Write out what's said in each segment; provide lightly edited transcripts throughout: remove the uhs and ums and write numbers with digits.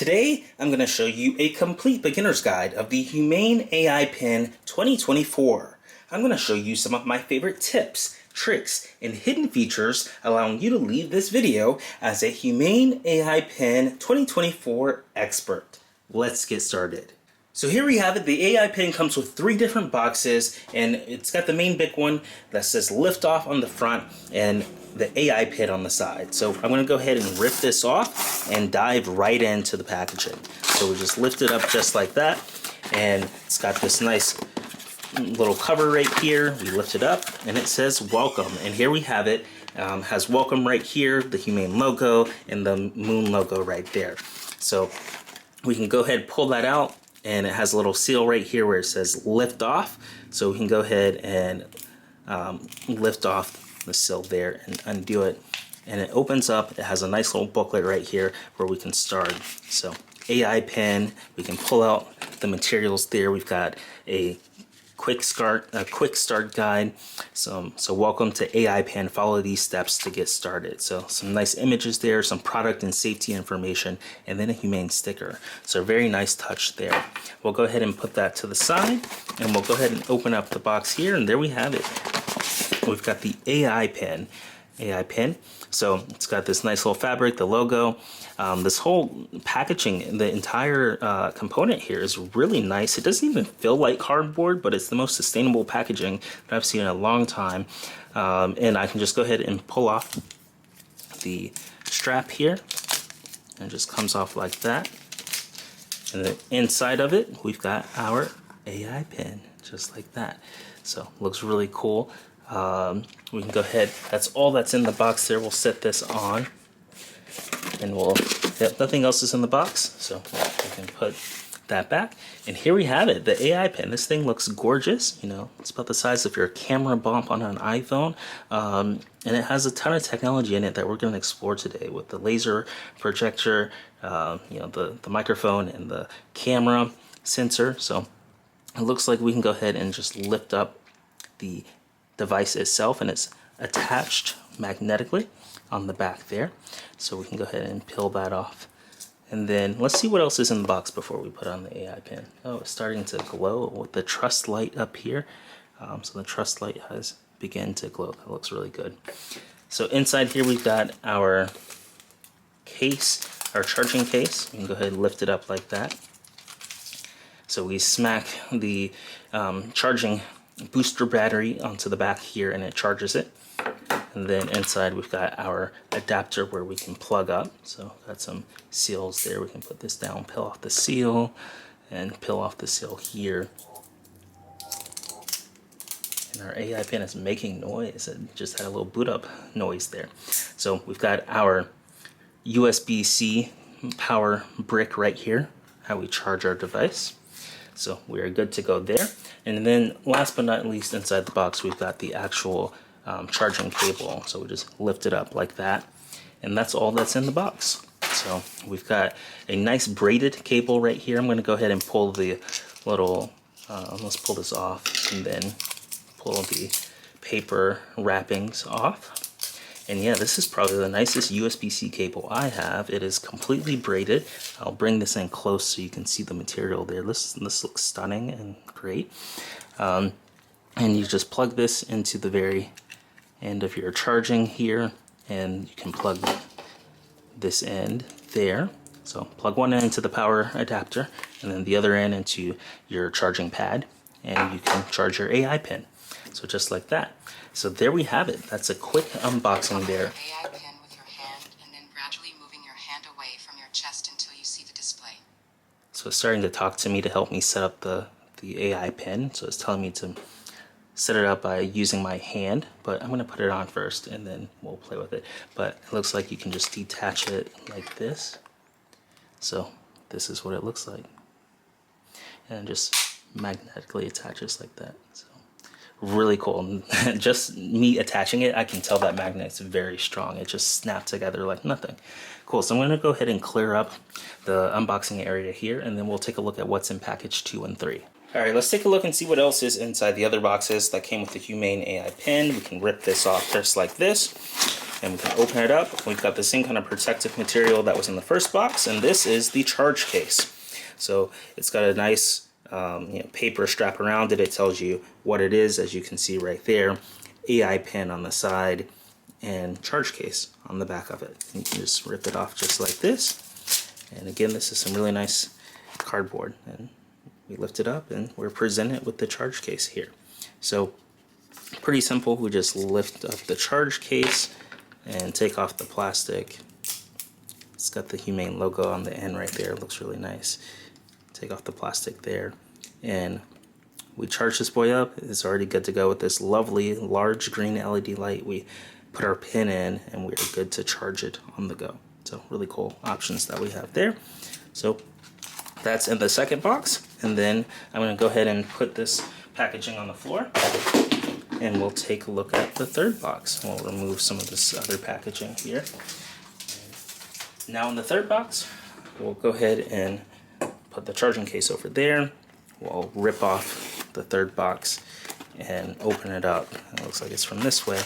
Today, I'm going to show you a complete beginner's guide of the Humane AI Pin 2024. I'm going to show you some of my favorite tips, tricks, and hidden features allowing you to leave this video as a Humane AI Pin 2024 expert. Let's get started. So here we have it. The AI Pin comes with 3 different boxes, and it's got the main big one that says lift off on the front and the AI Pin on the side. So I'm going to go ahead and rip this off and dive right into the packaging. So we just lift it up just like that, and it's got this nice little cover right here. We lift it up and it says welcome, and here we have it. Has welcome right here, the Humane logo, and the moon logo right there. So we can go ahead and pull that out, and it has a little seal right here where it says lift off. So we can go ahead and lift off the seal there and undo it, and it opens up. It has a nice little booklet right here where we can start. So AI Pin, we can pull out the materials there. We've got a quick start guide. So welcome to AI Pin. Follow these steps to get started. So some nice images there, some product and safety information, and then a Humane sticker. So a very nice touch there. We'll go ahead and put that to the side, and we'll go ahead and open up the box here, and there we have it. We've got the AI Pin. So it's got this nice little fabric, the logo. This whole packaging, the entire component here is really nice. It doesn't even feel like cardboard, but it's the most sustainable packaging that I've seen in a long time. And I can just go ahead and pull off the strap here, and it just comes off like that. And then inside of it, we've got our AI Pin, just like that. So looks really cool. We can go ahead, that's all that's in the box there. We'll set this on, and nothing else is in the box, so we can put that back. And here we have it, the AI Pin. This thing looks gorgeous. You know, it's about the size of your camera bump on an iPhone, and it has a ton of technology in it that we're going to explore today with the laser projector, you know, the microphone and the camera sensor. So it looks like we can go ahead and just lift up the device itself, and it's attached magnetically on the back there. So we can go ahead and peel that off, and then let's see what else is in the box before we put on the AI Pin. Oh, it's starting to glow with the truss light up here. So the truss light has begun to glow. That looks really good. So inside here we've got our case, our charging case. We can go ahead and lift it up like that. So we smack the charging booster battery onto the back here, and it charges it. And then inside we've got our adapter where we can plug up. So got some seals there. We can put this down, peel off the seal, and peel off the seal here. And our AI Pin is making noise. It just had a little boot up noise there. So we've got our USB-C power brick right here, how we charge our device. So we are good to go there. And then last but not least, inside the box we've got the actual charging cable. So we just lift it up like that, and that's all that's in the box. So we've got a nice braided cable right here. I'm going to go ahead and pull the little let's pull this off, and then pull the paper wrappings off. And yeah, this is probably the nicest USB-C cable I have. It is completely braided. I'll bring this in close so you can see the material there. This looks stunning and great. And you just plug this into the very end of your charging here, and you can plug this end there. So plug one end into the power adapter, and then the other end into your charging pad, and you can charge your AI Pin. So just like that. So there we have it. That's a quick unboxing there. AI Pin with your hand, and then gradually moving your hand away from your chest until you see the display. So it's starting to talk to me to help me set up the AI Pin. So it's telling me to set it up by using my hand, but I'm going to put it on first, and then we'll play with it. But it looks like you can just detach it like this. So this is what it looks like, and just magnetically attaches like that. So really cool. Just me attaching it, I can tell that magnet's very strong. It just snapped together like nothing. Cool. So I'm going to go ahead and clear up the unboxing area here, and then we'll take a look at what's in package 2 and 3. Alright, let's take a look and see what else is inside the other boxes that came with the Humane AI Pin. We can rip this off just like this, and we can open it up. We've got the same kind of protective material that was in the first box, and this is the charge case. So it's got a nice paper strap around it. It tells you what it is, as you can see right there. AI Pin on the side, and charge case on the back of it. And you can just rip it off just like this. And again, this is some really nice cardboard. And we lift it up and we're presented with the charge case here. So pretty simple. We just lift up the charge case and take off the plastic. It's got the Humane logo on the end right there. It looks really nice. Take off the plastic there, and we charge this boy up. It's already good to go with this lovely large green LED light. We put our pin in and we're good to charge it on the go. So really cool options that we have there. So that's in the second box, and then I'm going to go ahead and put this packaging on the floor, and we'll take a look at the third box. We'll remove some of this other packaging here. Now in the third box, we'll go ahead and put the charging case over there. We'll rip off the third box and open it up. It looks like it's from this way.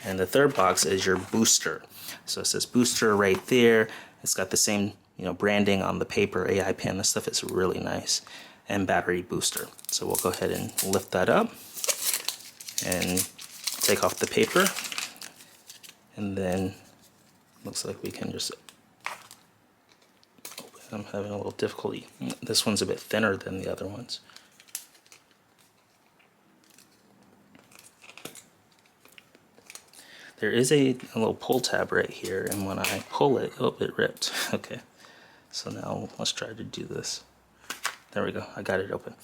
And the third box is your booster. So it says booster right there. It's got the same branding on the paper, AI Pin. This stuff is really nice. And battery booster. So we'll go ahead and lift that up and take off the paper. And then looks like we can just I'm having a little difficulty. This one's a bit thinner than the other ones. There is a little pull tab right here, and when I pull it, oh, it ripped. Okay, so now let's try to do this. There we go, I got it open.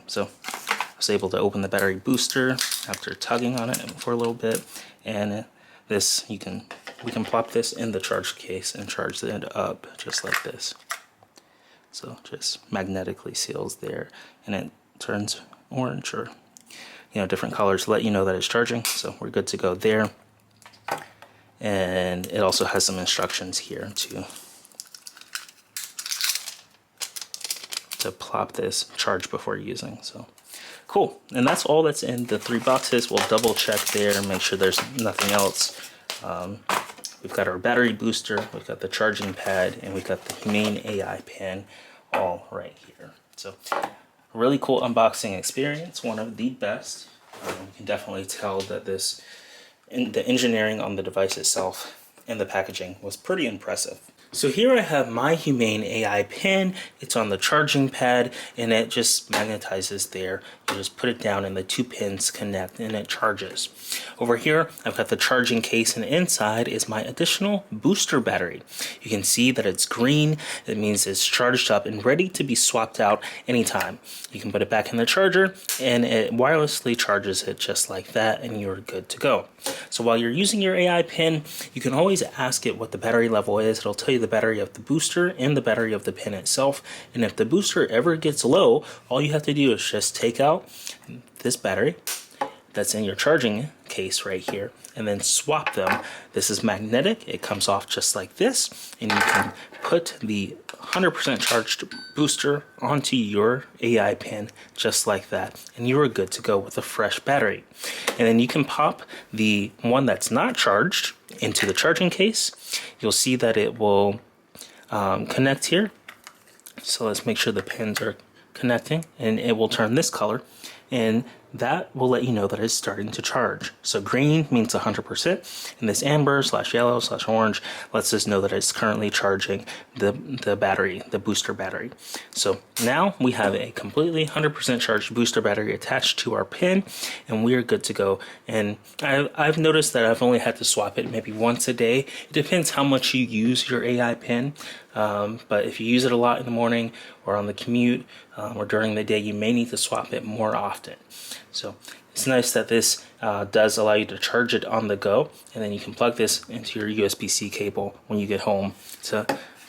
So I was able to open the battery booster after tugging on it for a little bit, and this we can plop this in the charge case and charge it up just like this. So just magnetically seals there, and it turns orange or different colors to let you know that it's charging. So we're good to go there. And it also has some instructions here to plop this, charge before using. So cool. And that's all that's in the three boxes. We'll double check there and make sure there's nothing else. We've got our battery booster, we've got the charging pad, and we've got the Humane AI Pin all right here. So really cool unboxing experience, one of the best. You can definitely tell that the engineering on the device itself and the packaging was pretty impressive. So here I have my Humane AI Pin. It's on the charging pad, and it just magnetizes there. You just put it down and the two pins connect and it charges. Over here I've got the charging case, and inside is my additional booster battery. You can see that it's green. It means it's charged up and ready to be swapped out anytime. You can put it back in the charger and it wirelessly charges it just like that, and you're good to go. So while you're using your AI Pin, you can always ask it what the battery level is. It'll tell you the battery of the booster and the battery of the pin itself. And if the booster ever gets low, all you have to do is just take out this battery that's in your charging case right here and then swap them. This is magnetic. It comes off just like this, and you can put the 100% charged booster onto your AI Pin just like that, and you are good to go with a fresh battery. And then you can pop the one that's not charged into the charging case. You'll see that it will connect here. So let's make sure the pins are connecting, and it will turn this color, and that will let you know that it's starting to charge. So green means 100%, and this amber / yellow / orange lets us know that it's currently charging the battery, the booster battery. So now we have a completely 100% charged booster battery attached to our pin, and we are good to go. And I've noticed that I've only had to swap it maybe once a day. It depends how much you use your AI Pin. But if you use it a lot in the morning or on the commute or during the day, you may need to swap it more often. So it's nice that this does allow you to charge it on the go, and then you can plug this into your USB-C cable when you get home to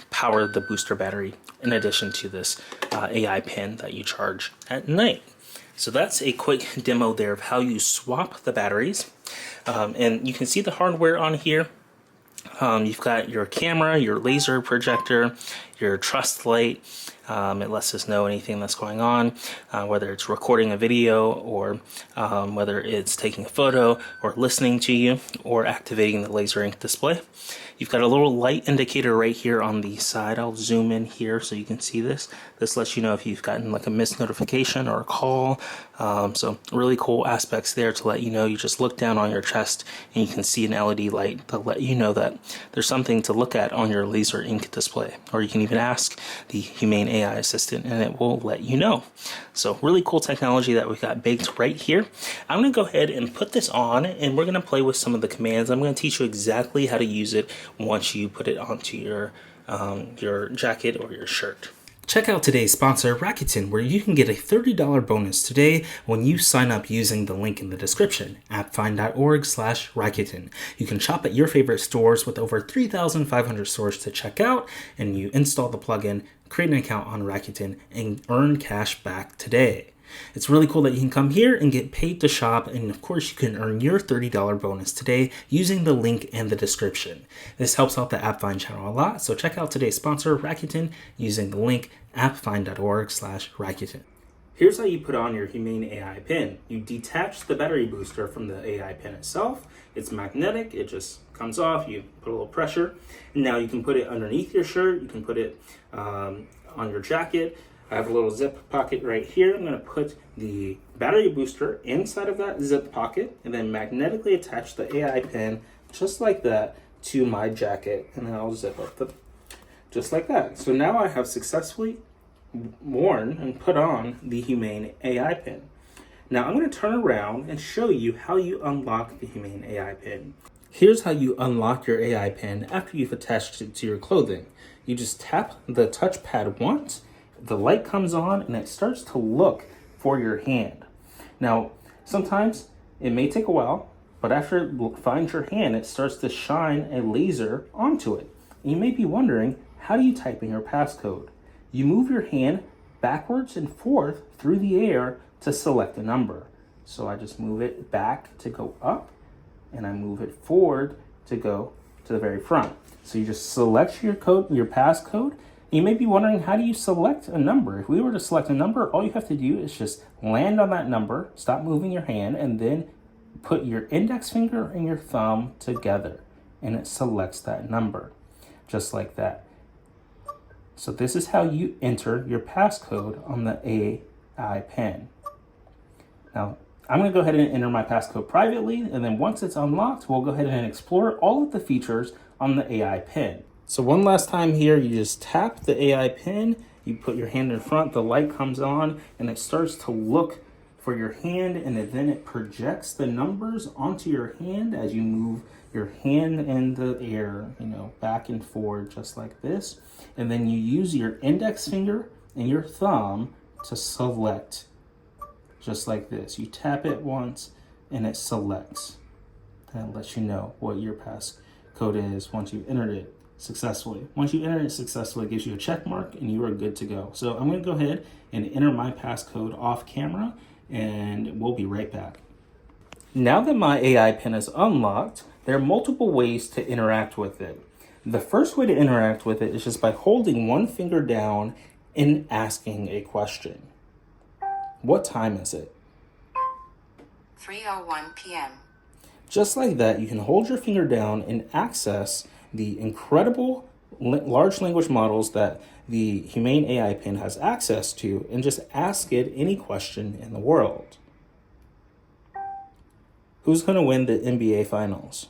power the booster battery, in addition to this AI Pin that you charge at night. So that's a quick demo there of how you swap the batteries. And you can see the hardware on here. You've got your camera, your laser projector, your trust light. It lets us know anything that's going on, whether it's recording a video or whether it's taking a photo or listening to you or activating the laser ink display. You've got a little light indicator right here on the side. I'll zoom in here so you can see this. This lets you know if you've gotten like a missed notification or a call. So really cool aspects there to let you know. You just look down on your chest and you can see an LED light to let you know that there's something to look at on your laser ink display. Or you can even ask the Humane AI assistant and it will let you know. So really cool technology that we've got baked right here. I'm going to go ahead and put this on and we're going to play with some of the commands. I'm going to teach you exactly how to use it once you put it onto your jacket or your shirt. Check out today's sponsor, Rakuten, where you can get a $30 bonus today when you sign up using the link in the description, appfind.org/Rakuten. You can shop at your favorite stores with over 3,500 stores to check out, and you install the plugin, create an account on Rakuten, and earn cash back today. It's really cool that you can come here and get paid to shop, and of course you can earn your $30 bonus today using the link in the description. This helps out the AppFind channel a lot, so check out today's sponsor, Rakuten, using the link appfind.org/Rakuten. Here's how you put on your Humane AI pin. You detach the battery booster from the AI pin itself. It's magnetic, it just comes off, you put a little pressure, and now you can put it underneath your shirt, you can put it on your jacket. I have a little zip pocket right here. I'm going to put the battery booster inside of that zip pocket and then magnetically attach the AI pin just like that to my jacket, and then I'll zip up just like that. So now I have successfully worn and put on the Humane AI pin. Now I'm going to turn around and show you how you unlock the Humane AI pin. Here's how you unlock your AI pin after you've attached it to your clothing. You just tap the touchpad once, the light comes on, and it starts to look for your hand. Now, sometimes it may take a while, but after it finds your hand, it starts to shine a laser onto it. And you may be wondering, how do you type in your passcode? You move your hand backwards and forth through the air to select a number. So I just move it back to go up, and I move it forward to go to the very front. So you just select your passcode. You may be wondering, how do you select a number? If we were to select a number, all you have to do is just land on that number, stop moving your hand, and then put your index finger and your thumb together, and it selects that number, just like that. So this is how you enter your passcode on the AI pin. Now, I'm going to go ahead and enter my passcode privately, and then once it's unlocked, we'll go ahead and explore all of the features on the AI pin. So one last time here, you just tap the AI pin, you put your hand in front, the light comes on, and it starts to look for your hand, and then it projects the numbers onto your hand as you move your hand in the air, back and forward just like this. And then you use your index finger and your thumb to select just like this. You tap it once and it selects, and it lets you know what your passcode is once you've entered it successfully. Once you enter it successfully, it gives you a check mark and you are good to go. So I'm going to go ahead and enter my passcode off camera, and we'll be right back. Now that my AI pin is unlocked, there are multiple ways to interact with it. The first way to interact with it is just by holding one finger down and asking a question. What time is it? 3:01 p.m. Just like that, you can hold your finger down and access the incredible large language models that the Humane AI Pin has access to, and just ask it any question in the world. Who's going to win the NBA Finals?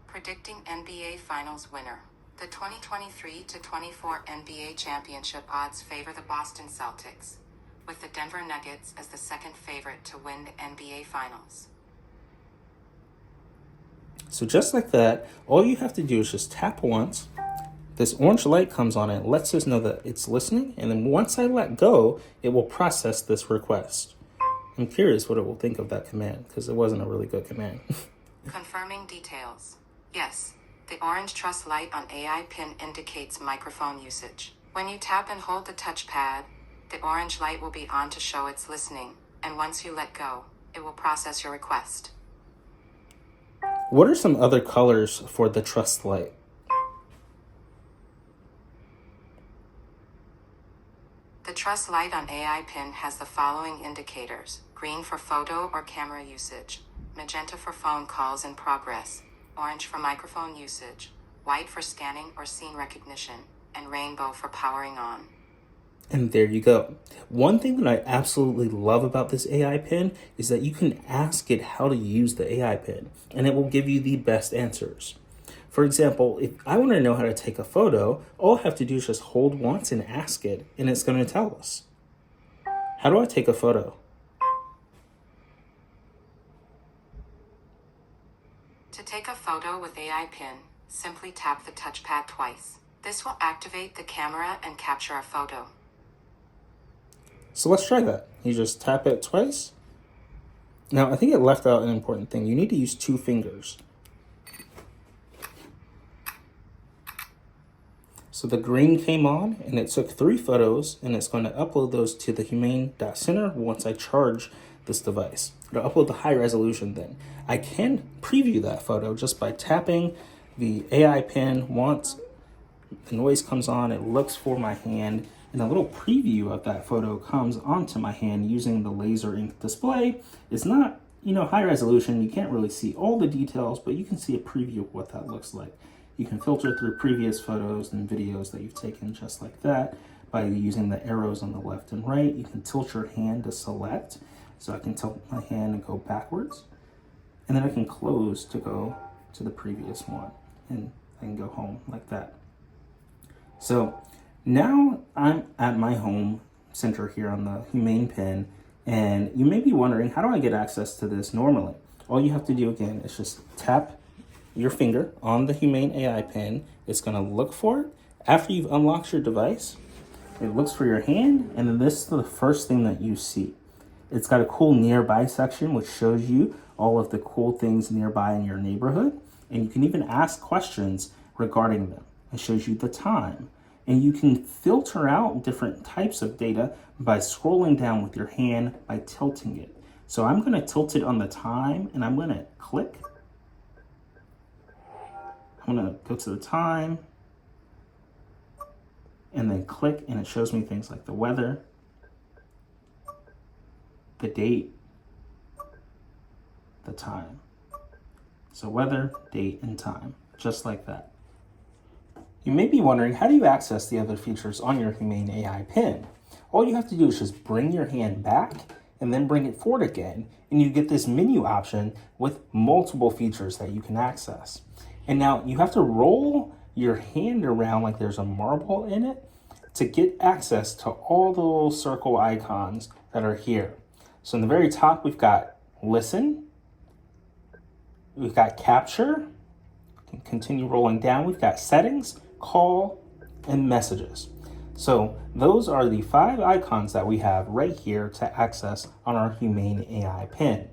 Predicting NBA Finals winner. The 2023-24 NBA championship odds favor the Boston Celtics, with the Denver Nuggets as the second favorite to win the NBA Finals. So just like that, all you have to do is just tap once. This orange light comes on and lets us know that it's listening. And then once I let go, it will process this request. I'm curious what it will think of that command, because it wasn't a really good command. Confirming details. Yes, the orange trust light on AI Pin indicates microphone usage. When you tap and hold the touchpad, the orange light will be on to show it's listening. And once you let go, it will process your request. What are some other colors for the Trust light? The Trust light on AI Pin has the following indicators: green for photo or camera usage, magenta for phone calls in progress, orange for microphone usage, white for scanning or scene recognition, and rainbow for powering on. And there you go. One thing that I absolutely love about this AI pin is that you can ask it how to use the AI pin, and it will give you the best answers. For example, if I want to know how to take a photo, all I have to do is just hold once and ask it, and it's going to tell us. How do I take a photo? To take a photo with AI Pin, simply tap the touchpad twice. This will activate the camera and capture a photo. So let's try that. You just tap it twice. Now, I think it left out an important thing. You need to use 2 fingers. So the green came on, and it took 3 photos, and it's going to upload those to the Humane.Center once I charge this device. It'll upload the high resolution thing. I can preview that photo just by tapping the AI pin once. The noise comes on, it looks for my hand, and a little preview of that photo comes onto my hand using the laser ink display. It's not, high resolution. You can't really see all the details, but you can see a preview of what that looks like. You can filter through previous photos and videos that you've taken just like that by using the arrows on the left and right. You can tilt your hand to select. So I can tilt my hand and go backwards. And then I can close to go to the previous one. And I can go home like that. So now I'm at my home center here on the Humane Pin. And you may be wondering, how do I get access to this normally? All you have to do again is just tap your finger on the Humane AI Pin. It's going to look for it. After you've unlocked your device, it looks for your hand, and then this is the first thing that you see. It's got a cool nearby section which shows you all of the cool things nearby in your neighborhood, and you can even ask questions regarding them. It shows you the time, and you can filter out different types of data by scrolling down with your hand by tilting it. So I'm going to tilt it on the time, and I'm going to click. I'm going to go to the time and then click, and it shows me things like the weather, the date, the time. So weather, date, and time, just like that. You may be wondering, how do you access the other features on your Humane AI Pin? All you have to do is just bring your hand back and then bring it forward again, and you get this menu option with multiple features that you can access. And now you have to roll your hand around like there's a marble in it to get access to all the little circle icons that are here. So in the very top, we've got listen, we've got capture, continue rolling down, we've got settings, call, and messages. So those are the 5 icons that we have right here to access on our Humane AI Pin.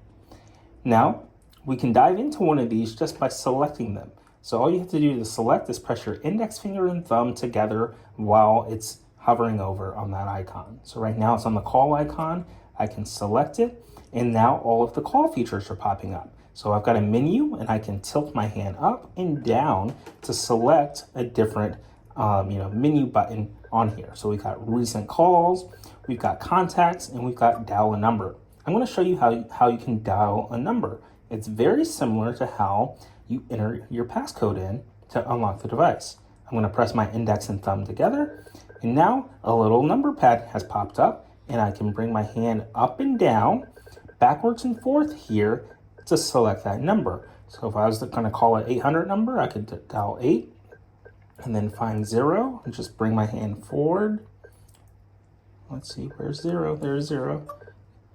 Now, we can dive into one of these just by selecting them. So all you have to do to select is press your index finger and thumb together while it's hovering over on that icon. So right now it's on the call icon. I can select it, and now all of the call features are popping up. So I've got a menu, and I can tilt my hand up and down to select a different menu button on here. So we've got recent calls, we've got contacts, and we've got dial a number. I'm going to show you how you can dial a number. It's very similar to how you enter your passcode in to unlock the device. I'm going to press my index and thumb together, and now a little number pad has popped up, and I can bring my hand up and down, backwards and forth here to select that number. So if I was going to call an 800 number, I could dial 8 and then find 0 and just bring my hand forward. Let's see, where's 0? There's 0.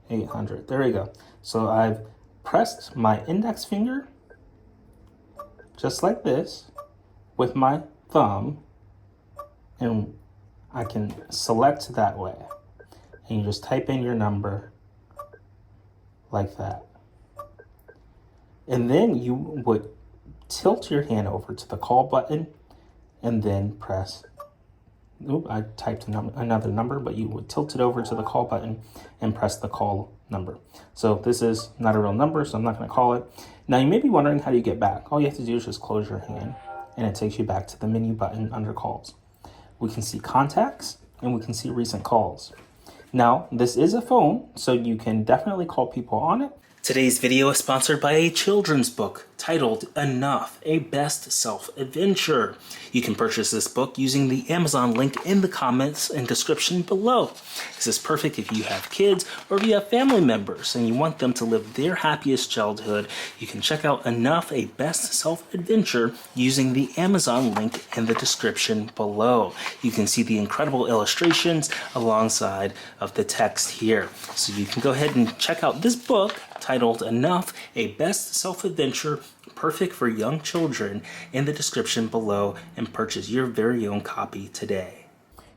800. There we go. So I've pressed my index finger just like this with my thumb, and I can select that way. And you just type in your number like that. And then you would tilt your hand over to the call button and then press, I typed another number, but you would tilt it over to the call button and press the call number. So this is not a real number, so I'm not going to call it. Now you may be wondering, how do you get back? All you have to do is just close your hand and it takes you back to the menu button under calls. We can see contacts and we can see recent calls. Now, this is a phone, so you can definitely call people on it. Today's video is sponsored by a children's book titled Enough, a Best Self-Adventure. You can purchase this book using the Amazon link in the comments and description below. This is perfect if you have kids or if you have family members and you want them to live their happiest childhood. You can check out Enough, a Best Self-Adventure using the Amazon link in the description below. You can see the incredible illustrations alongside of the text here. So you can go ahead and check out this book titled Enough, a Best Self-Adventure, perfect for young children, in the description below and purchase your very own copy today.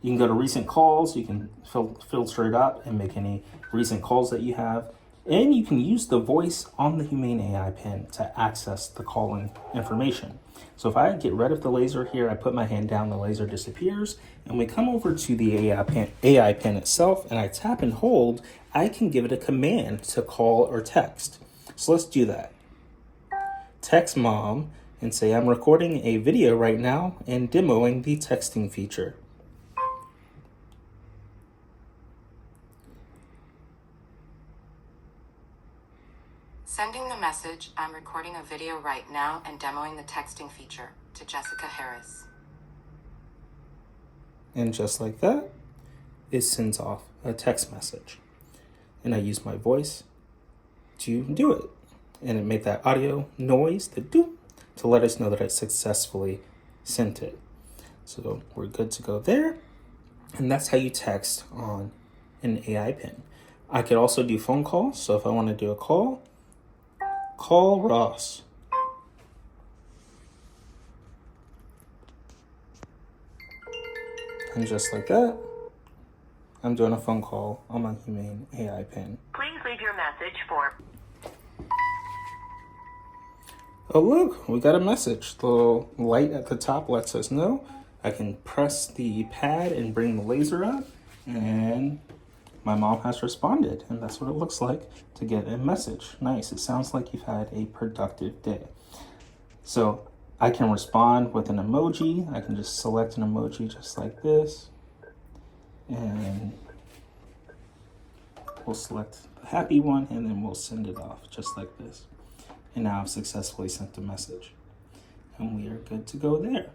You can go to recent calls, you can filter it up and make any recent calls that you have, and you can use the voice on the Humane AI Pin to access the calling information. So if I get rid of the laser here, I put my hand down, the laser disappears, and we come over to the AI Pin itself, and I tap and hold, I can give it a command to call or text. So let's do that. Text mom and say, I'm recording a video right now and demoing the texting feature. Sending the message, I'm recording a video right now and demoing the texting feature, to Jessica Harris. And just like that, it sends off a text message. And I use my voice to do it. And it made that audio noise, the doop, to let us know that I successfully sent it. So we're good to go there. And that's how you text on an AI Pin. I could also do phone calls. So if I want to do a call Ross. And just like that, I'm doing a phone call on my Humane AI Pin. Please leave your message for... Oh look, we got a message. The little light at the top lets us know. I can press the pad and bring the laser up, and my mom has responded, and that's what it looks like to get a message. Nice, it sounds like you've had a productive day. So I can respond with an emoji. I can just select an emoji just like this, and we'll select the happy one, and then we'll send it off just like this. And now I've successfully sent a message, and we are good to go there.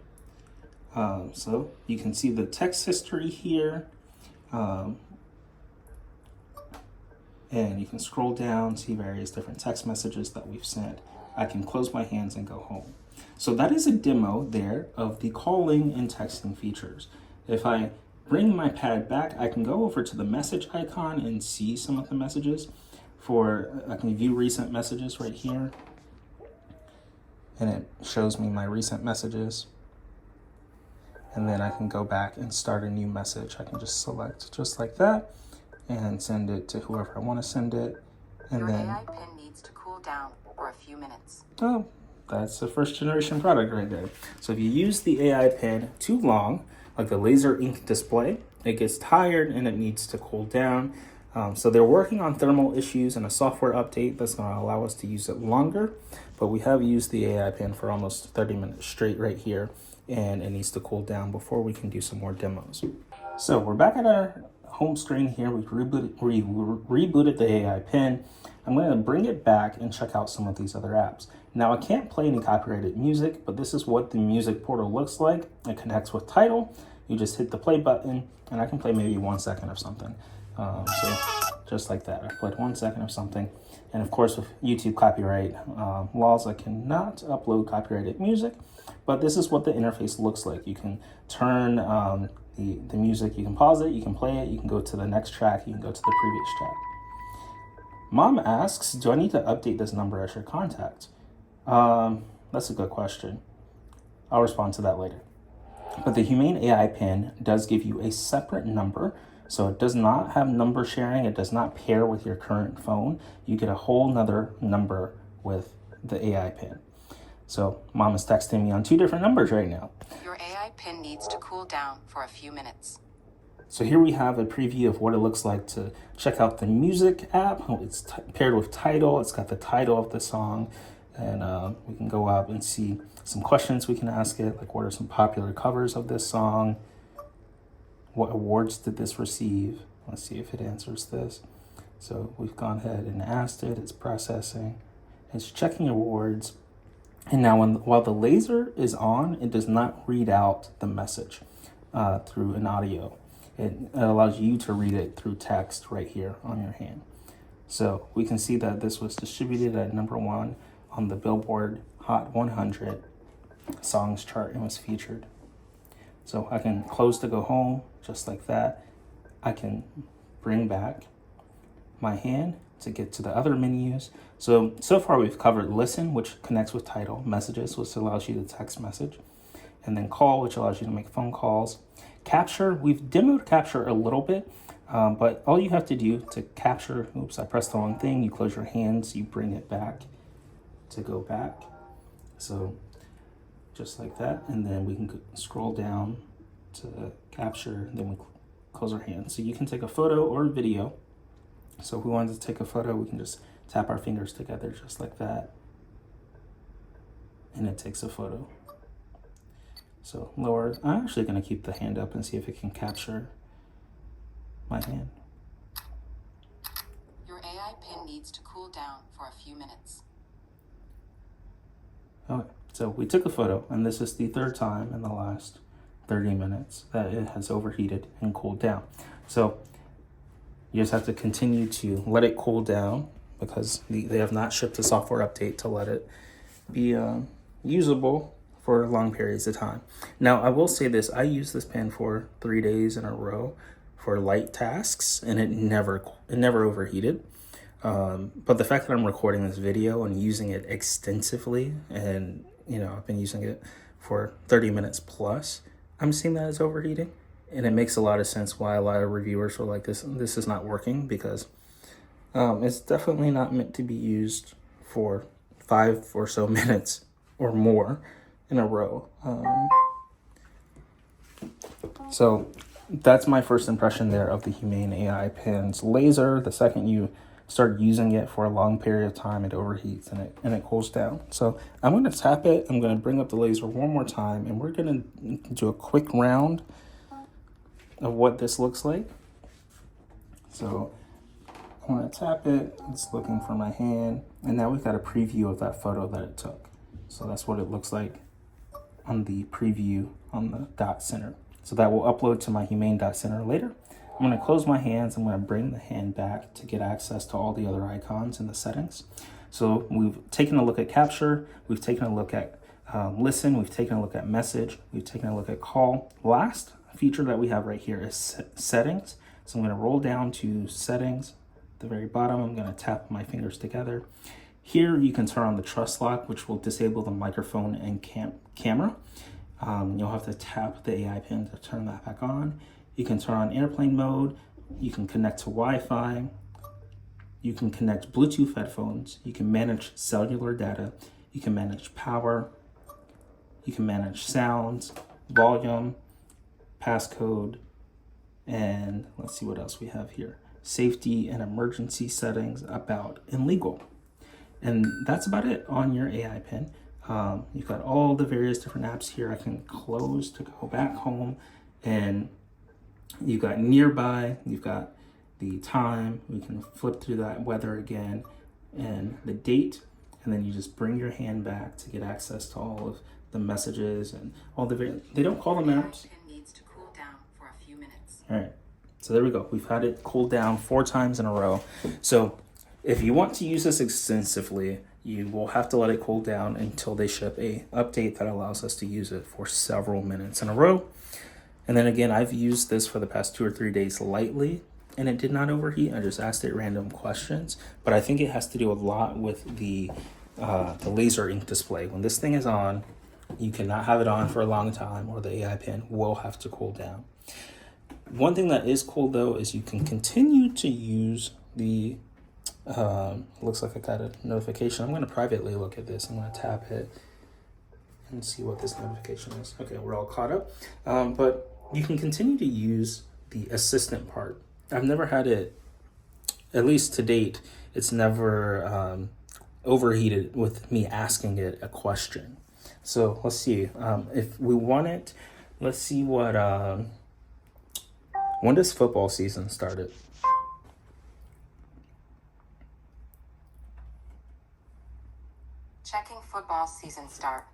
So you can see the text history here, and you can scroll down, see various different text messages that we've sent. I can close my hands and go home. So that is a demo there of the calling and texting features. If I bring my pad back, I can go over to the message icon and see some of the messages. I can view recent messages right here, and it shows me my recent messages. And then I can go back and start a new message. I can just select just like that and send it to whoever I want to send it. And Your then AI Pin needs to cool down for a few minutes. Oh, that's a first generation product right there. So if you use the AI Pin too long, like the laser ink display, it gets tired and it needs to cool down. So they're working on thermal issues and a software update that's going to allow us to use it longer. But we have used the AI Pin for almost 30 minutes straight right here, and it needs to cool down before we can do some more demos. So we're back at our home screen here. We've rebooted the AI Pin. I'm going to bring it back and check out some of these other apps. Now I can't play any copyrighted music, but this is what the music portal looks like. It connects with Tidal. You just hit the play button, and I can play maybe 1 second of something. So just like that, I played 1 second of something. And of course, with YouTube copyright laws, I cannot upload copyrighted music, but this is what the interface looks like. You can turn the music, you can pause it, you can play it, you can go to the next track, you can go to the previous track. Mom asks, do I need to update this number as your contact? That's a good question. I'll respond to that later. But the Humane AI Pin does give you a separate number. So it does not have number sharing. It does not pair with your current phone. You get a whole nother number with the AI Pin. So Mom is texting me on 2 different numbers right now. Your AI Pin needs to cool down for a few minutes. So here we have a preview of what it looks like to check out the music app. It's paired with Tidal. It's got the title of the song. And we can go out and see some questions we can ask it, like what are some popular covers of this song? What awards did this receive? Let's see if it answers this. So we've gone ahead and asked it. It's processing. It's checking awards. And now while the laser is on, it does not read out the message through an audio. It allows you to read it through text right here on your hand. So we can see that this was distributed at #1 on the Billboard Hot 100 songs chart and was featured. So I can close to go home just like that. I can bring back my hand to get to the other menus. So far we've covered listen, which connects with Tidal, messages, which allows you to text message, and then call, which allows you to make phone calls. Capture, we've demoed capture a little bit, but all you have to do to capture, oops, I pressed the wrong thing. You close your hands, you bring it back to go back. So just like that. And then we can scroll down to capture, then we close our hands. So you can take a photo or a video. So if we wanted to take a photo, we can just tap our fingers together just like that. And it takes a photo. So lower, I'm actually gonna keep the hand up and see if it can capture my hand. Your AI pin needs to cool down for a few minutes. Okay, so we took a photo, and this is the third time in the last 30 minutes that it has overheated and cooled down. So you just have to continue to let it cool down because they have not shipped a software update to let it be usable for long periods of time. Now, I will say this, I used this pen for 3 days in a row for light tasks, and it never overheated. But the fact that I'm recording this video and using it extensively, and I've been using it for 30 minutes plus, I'm seeing that it's overheating. And it makes a lot of sense why a lot of reviewers were like, this is not working, because it's definitely not meant to be used for 5 or so minutes or more in a row. So that's my first impression there of the Humane AI Pin's laser. The second you start using it for a long period of time, it overheats and it cools down. So I'm going to tap it. I'm going to bring up the laser one more time, and we're going to do a quick round of what this looks like. So I'm going to tap it. It's looking for my hand. And now we've got a preview of that photo that it took. So that's what it looks like on the preview on the dot center. So that will upload to my humane.center later. I'm going to close my hands. I'm going to bring the hand back to get access to all the other icons in the settings. So we've taken a look at capture. We've taken a look at listen. We've taken a look at message. We've taken a look at call. Last feature that we have right here is settings. So I'm going to roll down to settings. At the very bottom, I'm going to tap my fingers together. Here you can turn on the trust lock, which will disable the microphone and camera. You'll have to tap the AI pin to turn that back on. You can turn on airplane mode. You can connect to Wi-Fi. You can connect Bluetooth headphones. You can manage cellular data. You can manage power. You can manage sounds, volume, passcode, and let's see what else we have here. Safety and emergency settings, about, and legal. And that's about it on your AI pin. You've got all the various different apps here. I can close to go back home, and you've got nearby, you've got the time. We can flip through that weather again and the date, and then you just bring your hand back to get access to all of the messages and all the they don't call them apps. Needs to cool down for a few minutes. All right, so there we go. We've had it cool down 4 times in a row. So if you want to use this extensively, you will have to let it cool down until they ship a update that allows us to use it for several minutes in a row. And then again, I've used this for the past 2 or 3 days lightly, and it did not overheat. I just asked it random questions, but I think it has to do a lot with the laser ink display. When this thing is on, you cannot have it on for a long time, or the AI pin will have to cool down. One thing that is cool though is you can continue to use the looks like I got a notification. I'm going to privately look at this. I'm going to tap it and see what this notification is. Okay, we're all caught up. But you can continue to use the assistant part. I've never had it, at least to date, it's never overheated with me asking it a question. So let's see. If we want it, let's see what. When does football season start? Checking football season start.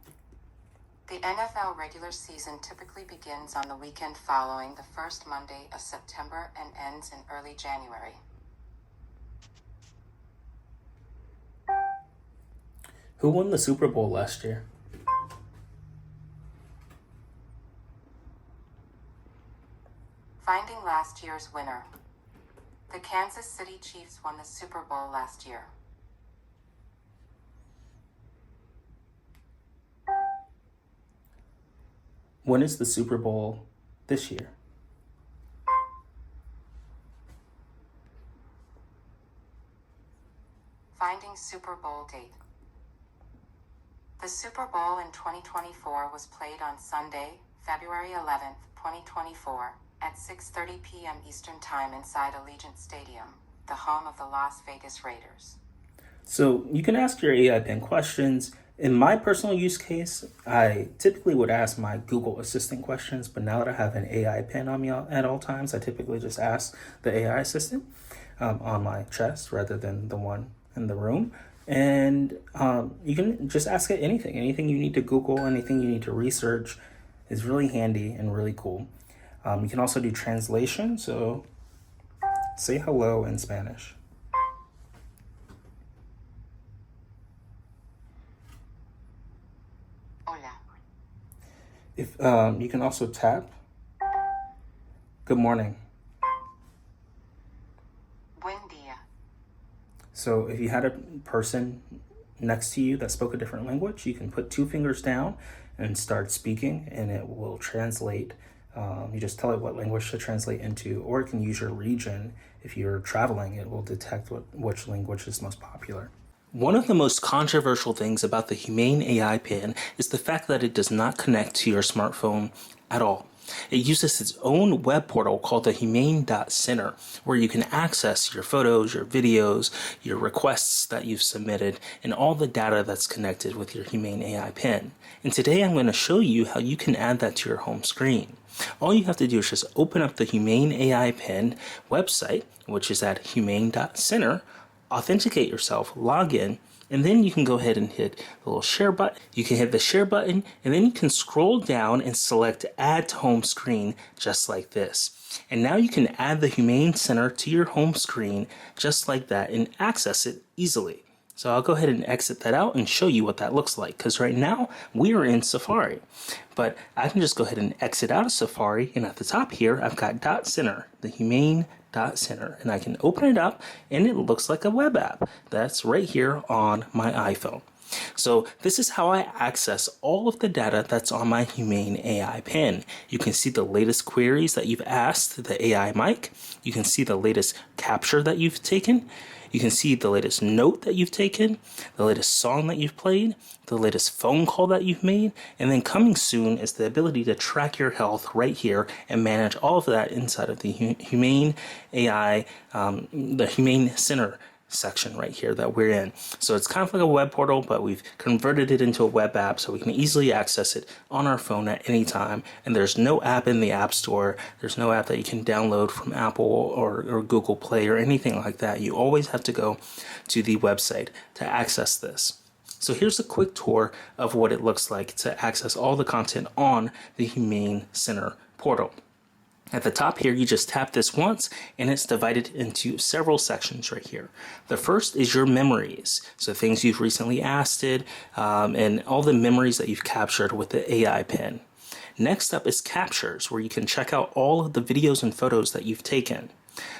The NFL regular season typically begins on the weekend following the first Monday of September and ends in early January. Who won the Super Bowl last year? Finding last year's winner. The Kansas City Chiefs won the Super Bowl last year. When is the Super Bowl this year? Finding Super Bowl date. The Super Bowl in 2024 was played on Sunday, February 11th, 2024, at 6:30 p.m. Eastern Time inside Allegiant Stadium, the home of the Las Vegas Raiders. So you can ask your AI Pin questions. In my personal use case, I typically would ask my Google Assistant questions, but now that I have an AI Pin on me at all times, I typically just ask the AI Assistant on my chest rather than the one in the room. And you can just ask it anything you need to Google, anything you need to research is really handy and really cool. You can also do translation. So say hello in Spanish. Hola. If you can also tap good morning. Buen dia. So if you had a person next to you that spoke a different language, you can put 2 fingers down and start speaking, and it will translate. You just tell it what language to translate into, or it can use your region. If you're traveling, it will detect which language is most popular. One of the most controversial things about the Humane AI Pin is the fact that it does not connect to your smartphone at all. It uses its own web portal called the Humane.Center, where you can access your photos, your videos, your requests that you've submitted, and all the data that's connected with your Humane AI Pin. And today I'm going to show you how you can add that to your home screen. All you have to do is just open up the Humane AI Pin website, which is at Humane.Center, authenticate yourself, log in, and then you can go ahead and hit the little share button. You can hit the share button, and then you can scroll down and select add to home screen just like this. And now you can add the Humane Center to your home screen just like that and access it easily. So I'll go ahead and exit that out and show you what that looks like, because right now we are in Safari. But I can just go ahead and exit out of Safari, and at the top here I've got .center, the Humane.Center, and I can open it up and it looks like a web app that's right here on my iPhone. So this is how I access all of the data that's on my Humane AI Pin. You can see the latest queries that you've asked the AI mic. You can see the latest capture that you've taken. You can see the latest note that you've taken, the latest song that you've played, the latest phone call that you've made, and then coming soon is the ability to track your health right here and manage all of that inside of the Humane AI, the Humane Center section right here that we're in. So it's kind of like a web portal, but we've converted it into a web app so we can easily access it on our phone at any time. And there's no app in the App Store. There's no app that you can download from Apple or Google Play or anything like that. You always have to go to the website to access this. So here's a quick tour of what it looks like to access all the content on the Humane Center portal. At the top here, you just tap this once and it's divided into several sections right here. The first is your memories. So things you've recently asked it and all the memories that you've captured with the AI Pin. Next up is captures, where you can check out all of the videos and photos that you've taken.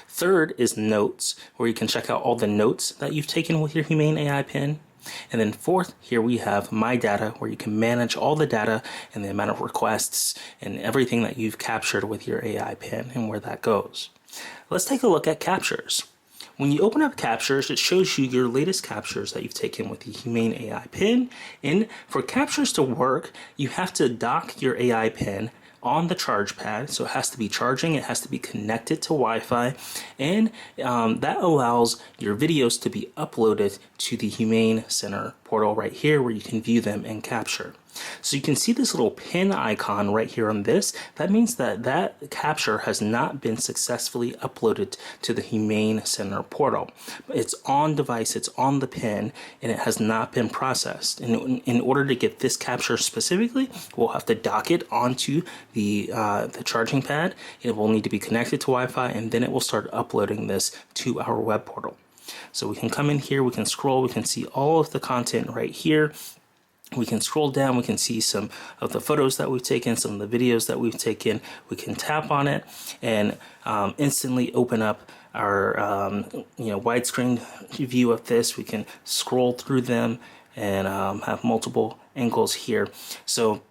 Third is notes, where you can check out all the notes that you've taken with your Humane AI Pin. And then fourth, here we have My Data, where you can manage all the data and the amount of requests and everything that you've captured with your AI Pin and where that goes. Let's take a look at captures. When you open up captures, it shows you your latest captures that you've taken with the Humane AI Pin. And for captures to work, you have to dock your AI Pin on the charge pad. So it has to be charging, it has to be connected to Wi-Fi, and that allows your videos to be uploaded to the Humane Center portal right here where you can view them and capture. So you can see this little pin icon right here on this. That means that that capture has not been successfully uploaded to the Humane Center portal. It's on device, it's on the pin, and it has not been processed. And in order to get this capture specifically, we'll have to dock it onto the charging pad. It will need to be connected to Wi-Fi, and then it will start uploading this to our web portal. So we can come in here, we can scroll, we can see all of the content right here. We can scroll down, we can see some of the photos that we've taken, some of the videos that we've taken. We can tap on it and instantly open up our widescreen view of this. We can scroll through them and have multiple angles here. So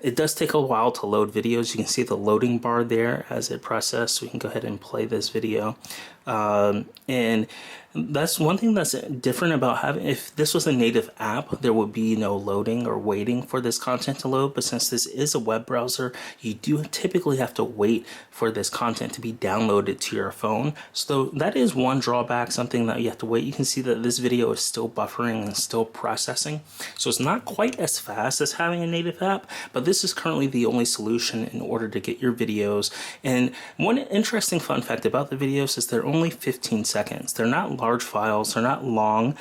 it does take a while to load videos. You can see the loading bar there as it processes. We can go ahead and play this video. And that's one thing that's different about having, if this was a native app, there would be no loading or waiting for this content to load. But since this is a web browser, you do typically have to wait for this content to be downloaded to your phone. So that is one drawback, something that you have to wait. You can see that this video is still buffering and still processing. So it's not quite as fast as having a native app, but this is currently the only solution in order to get your videos. And one interesting fun fact about the videos is they're only 15 seconds. They're not large files, they're not long.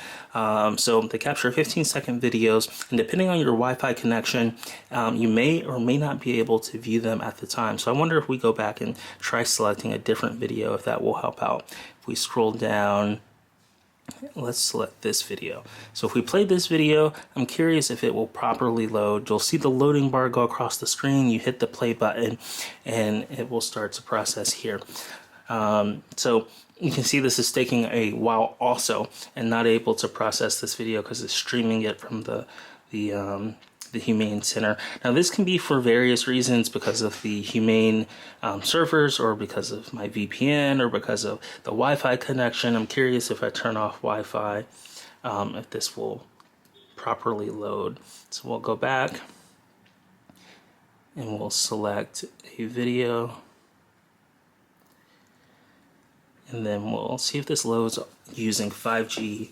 So they capture 15-second videos, and depending on your Wi-Fi connection, you may or may not be able to view them at the time. So I wonder if we go back and try selecting a different video, if that will help out. If we scroll down, let's select this video. So if we play this video, I'm curious if it will properly load. You'll see the loading bar go across the screen. You hit the play button and it will start to process here. So you can see this is taking a while also, and not able to process this video because it's streaming it from the Humane Center. Now this can be for various reasons, because of the Humane servers, or because of my VPN, or because of the Wi-Fi connection. I'm curious if I turn off Wi-Fi, if this will properly load. So we'll go back and we'll select a video. And then we'll see if this loads using 5G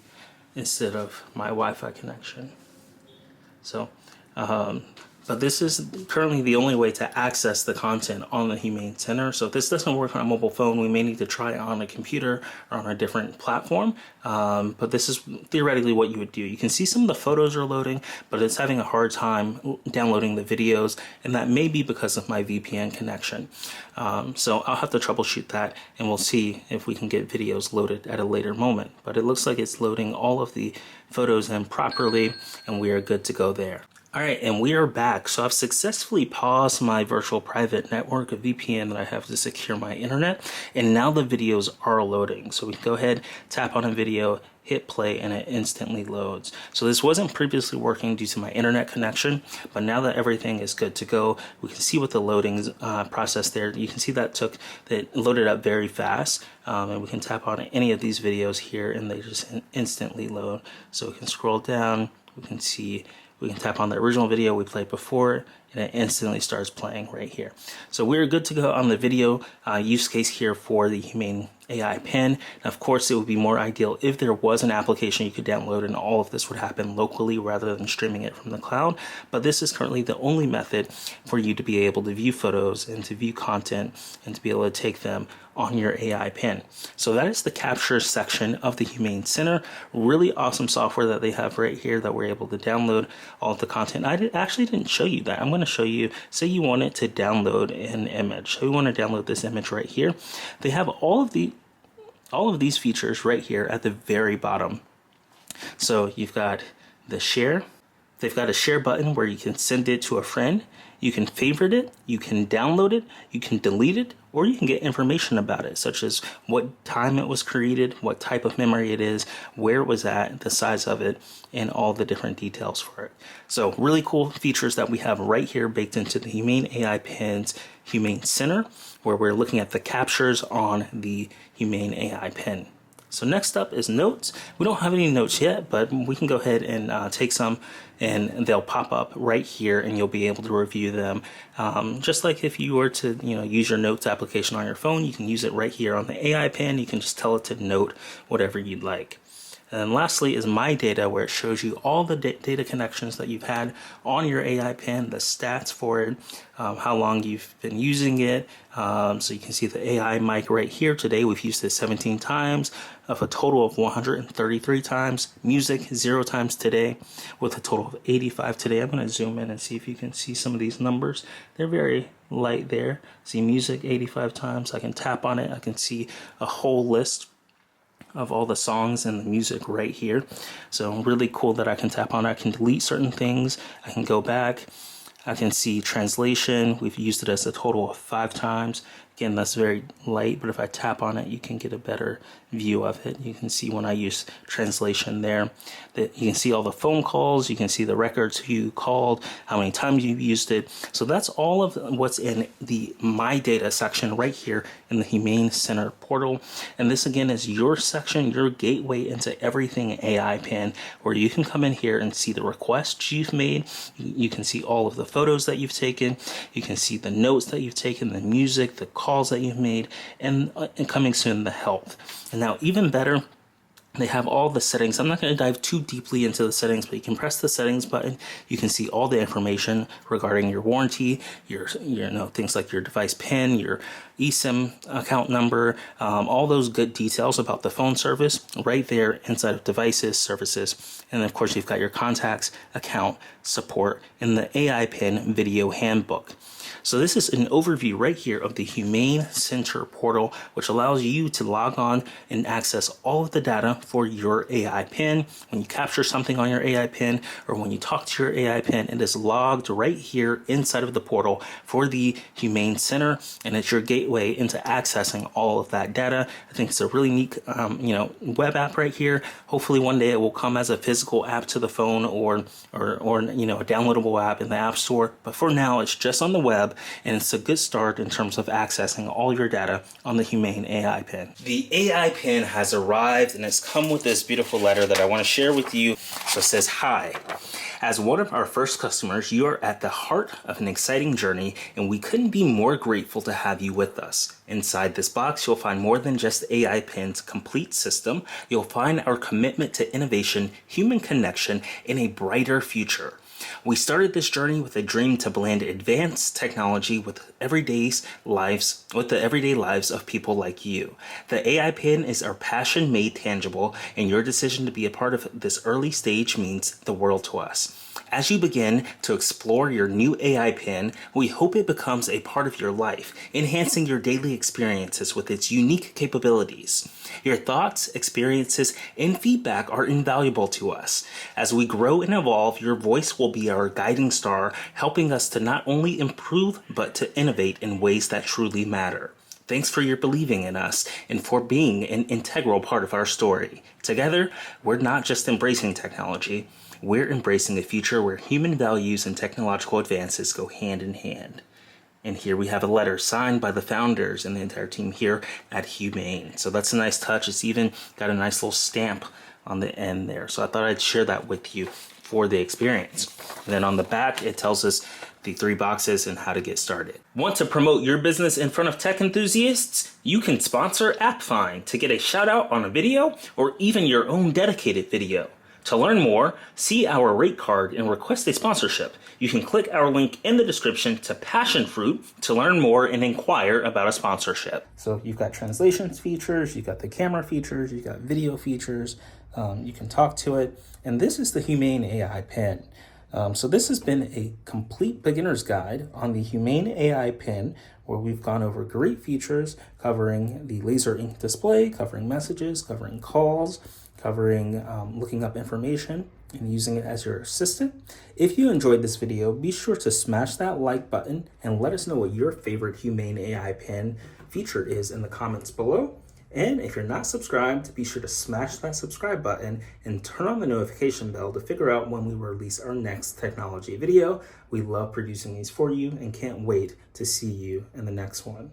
instead of my Wi-Fi connection. So, but this is currently the only way to access the content on the Humane Center. So if this doesn't work on a mobile phone, we may need to try it on a computer or on a different platform. But this is theoretically what you would do. You can see some of the photos are loading, but it's having a hard time downloading the videos, and that may be because of my VPN connection. So I'll have to troubleshoot that, and we'll see if we can get videos loaded at a later moment. But it looks like it's loading all of the photos in properly, and we are good to go there. Alright, and we are back. So I've successfully paused my virtual private network, a VPN that I have to secure my internet, and now the videos are loading. So we can go ahead, tap on a video, hit play, and it instantly loads. So this wasn't previously working due to my internet connection, but now that everything is good to go, we can see what the loading process there. You can see that loaded up very fast, and we can tap on any of these videos here and they just instantly load. So we can scroll down, we can tap on the original video we played before, and it instantly starts playing right here. So we're good to go on the video use case here for the Humane AI Pin. Now, of course, it would be more ideal if there was an application you could download and all of this would happen locally rather than streaming it from the cloud. But this is currently the only method for you to be able to view photos and to view content and to be able to take them on your AI Pin. So that is the capture section of the Humane Center. Really awesome software that they have right here that we're able to download all of the content. I actually didn't show you that. I'm going to show you, say you wanted to download an image. So we want to download this image right here. They have all of these features right here at the very bottom. So you've got the share. They've got a share button where you can send it to a friend. You can favorite it, you can download it, you can delete it, or you can get information about it, such as what time it was created, what type of memory it is, where it was at, the size of it, and all the different details for it. So really cool features that we have right here baked into the Humane AI Pin's Humane Center, where we're looking at the captures on the Humane AI Pin. So next up is notes. We don't have any notes yet, but we can go ahead and take some, and they'll pop up right here, and you'll be able to review them. Just like if you were to, use your notes application on your phone, you can use it right here on the AI Pin. You can just tell it to note whatever you'd like. And then lastly is My Data, where it shows you all the data connections that you've had on your AI Pin, the stats for it, how long you've been using it. So you can see the AI mic right here. Today we've used it 17 times of a total of 133 times. Music 0 times today with a total of 85 today. I'm going to zoom in and see if you can see some of these numbers. They're very light there. See music 85 times. I can tap on it. I can see a whole list of all the songs and the music right here. So really cool that I can tap on it. I can delete certain things. I can go back. I can see translation. We've used it as a total of 5 times. Again, that's very light, but if I tap on it, you can get a better view of it. You can see when I use translation there that you can see all the phone calls, you can see the records, who you called, how many times you've used it. So that's all of what's in the My Data section right here in the Humane Center portal. And this again is your section, your gateway into everything AI Pin, where you can come in here and see the requests you've made. You can see all of the photos that you've taken. You can see the notes that you've taken, the music, the calls that you've made, and coming soon, the health. And now even better, they have all the settings. I'm not going to dive too deeply into the settings, but you can press the settings button. You can see all the information regarding your warranty, your things like your device PIN, your eSIM account number, all those good details about the phone service right there inside of devices, services. And of course, you've got your contacts, account, support, and the AI Pin video handbook. So this is an overview right here of the Humane Center portal, which allows you to log on and access all of the data for your AI Pin. When you capture something on your AI Pin, or when you talk to your AI Pin, it is logged right here inside of the portal for the Humane Center, and it's your gateway into accessing all of that data. I think it's a really neat, web app right here. Hopefully one day it will come as a physical app to the phone, or a downloadable app in the App Store. But for now, it's just on the web. And it's a good start in terms of accessing all your data on the Humane AI Pin. The AI Pin has arrived, and it's come with this beautiful letter that I want to share with you. So it says, "Hi. As one of our first customers, you are at the heart of an exciting journey, and we couldn't be more grateful to have you with us. Inside this box, you'll find more than just AI Pin's complete system. You'll find our commitment to innovation, human connection, and a brighter future. We started this journey with a dream to blend advanced technology with the everyday lives of people like you. The AI Pin is our passion made tangible, and your decision to be a part of this early stage means the world to us. As you begin to explore your new AI Pin, we hope it becomes a part of your life, enhancing your daily experiences with its unique capabilities. Your thoughts, experiences, and feedback are invaluable to us. As we grow and evolve, your voice will be our guiding star, helping us to not only improve, but to innovate in ways that truly matter. Thanks for your believing in us and for being an integral part of our story. Together, we're not just embracing technology, we're embracing a future where human values and technological advances go hand in hand." And here we have a letter signed by the founders and the entire team here at Humane. So that's a nice touch. It's even got a nice little stamp on the end there. So I thought I'd share that with you for the experience. And then on the back, it tells us the 3 boxes and how to get started. Want to promote your business in front of tech enthusiasts? You can sponsor AppFind to get a shout out on a video or even your own dedicated video. To learn more, see our rate card and request a sponsorship. You can click our link in the description to Passion Fruit to learn more and inquire about a sponsorship. So you've got translations features, you've got the camera features, you've got video features, you can talk to it. And this is the Humane AI Pin. So this has been a complete beginner's guide on the Humane AI Pin, where we've gone over great features covering the laser ink display, covering messages, covering calls, covering looking up information and using it as your assistant. If you enjoyed this video, be sure to smash that like button and let us know what your favorite Humane AI Pin feature is in the comments below. And if you're not subscribed, be sure to smash that subscribe button and turn on the notification bell to figure out when we release our next technology video. We love producing these for you and can't wait to see you in the next one.